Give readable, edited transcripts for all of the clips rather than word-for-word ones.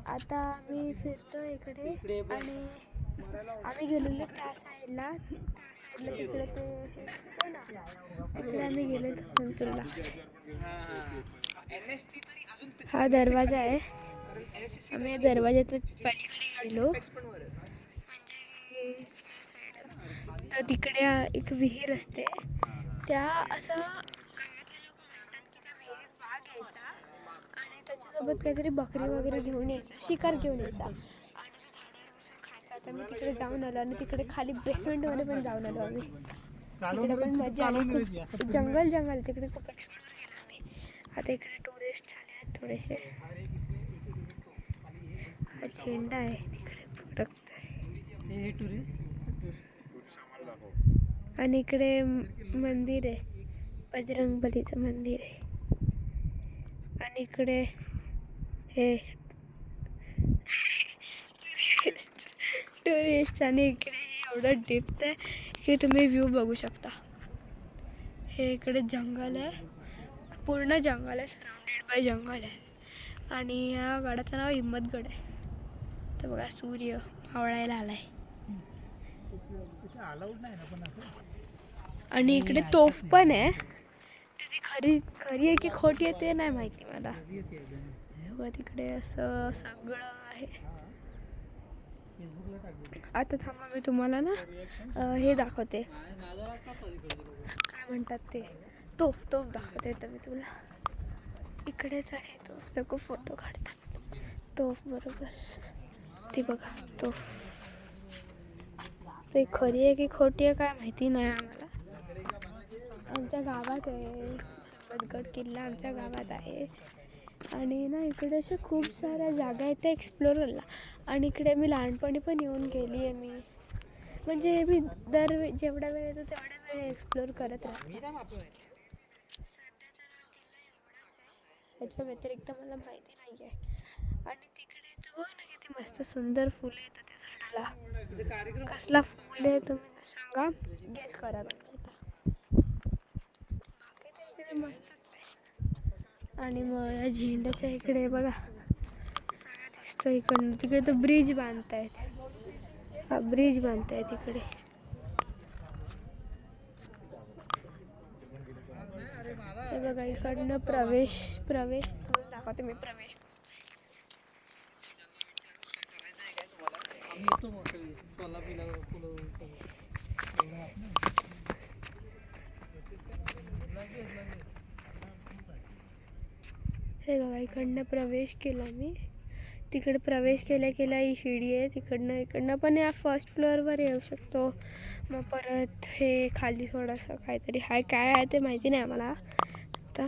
आता आम्ही फिरतो इकडे आणि आम्ही गेलेलो त्या साईडला तिकडे तिकडे आम्ही गेलो तुला हा दरवाजा आहे. आम्ही दरवाजाच्या पलीकडे गेलो म्हणजे तर तिकडे एक विहीर असते. त्या असं गावातले लोक म्हणतात की त्या विहिरीत वाघ यायचा आणि त्याच्यासोबत काहीतरी बकरी वगैरे घेऊन यायचा, शिकार घेऊन यायचा आणि झाडावर बसून खायचा. तर मी तिकडे जाऊन आलो आणि तिकडे खाली बेसमेंटमध्ये पण जाऊन आलो आम्ही. तिकडे पण मजा आली. खूप जंगल तिकडे खूप एक्सप्लोर केलं आम्ही. आता इकडे टुरिस्ट आले आहेत थोडेसे. हा झेंडा आहे तिकडे फडकत आहे आणि इकडे मंदिर आहे, बजरंगबलीचं मंदिर आहे. आणि इकडे हे टुरिस्ट आणि इकडे एवढं डिप्थ आहे की तुम्ही व्ह्यू बघू शकता. हे इकडे जंगल आहे, पूर्ण जंगल आहे, सराउंडेड बाय जंगल आहे. आणि या गडाचं नाव हिम्मतगड आहे. तर बघा सूर्य मावळायला आलाय आणि इकडे तोफ पण आहे. ती खरी आहे की खोटी आहे ते नाही माहिती मला. तिकडे असं सगळं आहे. आता थांबा मी तुम्हाला ना हे दाखवते, काय म्हणतात ते, तोफ दाखवते. तर मी तुला इकडेच आहे तोफ. लोक फोटो काढतात तोफ बरोबर. ती बघा तोफ. ते खरी आहे की खोटी आहे काय माहिती नाही आम्हाला. आमच्या गावात आहे हिम्मतगड किल्ला, आमच्या गावात आहे. आणि ना इकडे अशा खूप साऱ्या जागा आहेत त्या एक्सप्लोर करायला. आणि इकडे मी लहानपणी पण येऊन गेली आहे. मी म्हणजे मी जेवढा वेळ येतो तेवढ्या वेळ एक्सप्लोर करत राहते. सध्या तर हा किल्ला एवढाच आहे, याच्या व्यतिरिक्त मला माहिती नाही आहे. आणि तिकडे तर बघ ना किती मस्त सुंदर फुलं येतात त्या झाडाला. कसला फुल आहे तुम्ही सांगा, गेस करा तुम्ही आता. बाकी तर इकडे मस्तच आहे. आणि मग या झेंड्याच्या इकडे बघा सगळं दिसतं इकडनं. तिकडे तो ब्रिज बांधतायत, हा ब्रिज बांधतायत तिकडे. हे बघा इकडनं प्रवेश दाखवते मी. प्रवेश हे बघा इकडनं प्रवेश केला मी. तिकडे प्रवेश केल्या ही शिडी आहे. इकडनं पण या फर्स्ट फ्लोअरवर येऊ शकतो. मग परत हे खाली थोडंसं काहीतरी हाय, काय आहे ते माहिती नाही आम्हाला आता.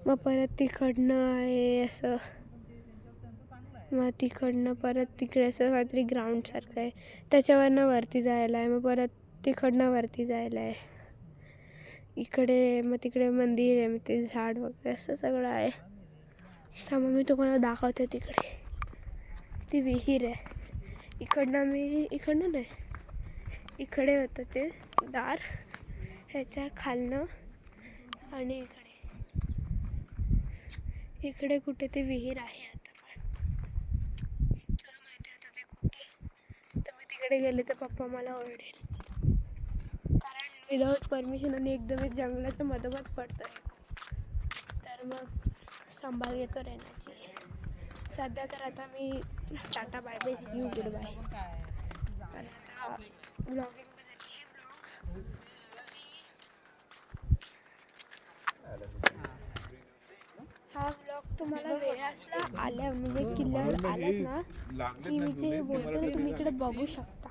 मग परत तिकडनं आहे असं, मग तिकडनं परत तिकडे असं काहीतरी ग्राउंडसारखं आहे, त्याच्यावरनं वरती जायला आहे. मग परत तिकडनं वरती जायला आहे इकडे. मग तिकडे मंदिर आहे, मग ते झाड वगैरे असं सगळं आहे. थांबा मी तुम्हाला दाखवते. तिकडे ती विहीर आहे. इकडनं नाही, इकडे होतं ते दार, ह्याच्या खालनं. आणि इकडे कुठे ते विहीर आहे. आता पण माहिती आता ते कुठे. तर मी तिकडे गेले तर पप्पा मला ओरडेल, कारण विदाऊट परमिशन आणि एकदमच जंगलाच्या मधोमध पडतोय. तर मग सांभाळ घेतो राहण्याची. सध्या तर आता मी tata bye bye, see you goodbye. कारण आता ब्लॉगिंग बदलली आहे. हा ब्लॉग तुम्हाला वेळासला आल्या म्हणजे किल्ल्यावर आलात ना की मी जे बोलतो ना तुम्ही इकडे बघू शकता.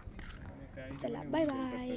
चला बाय बाय.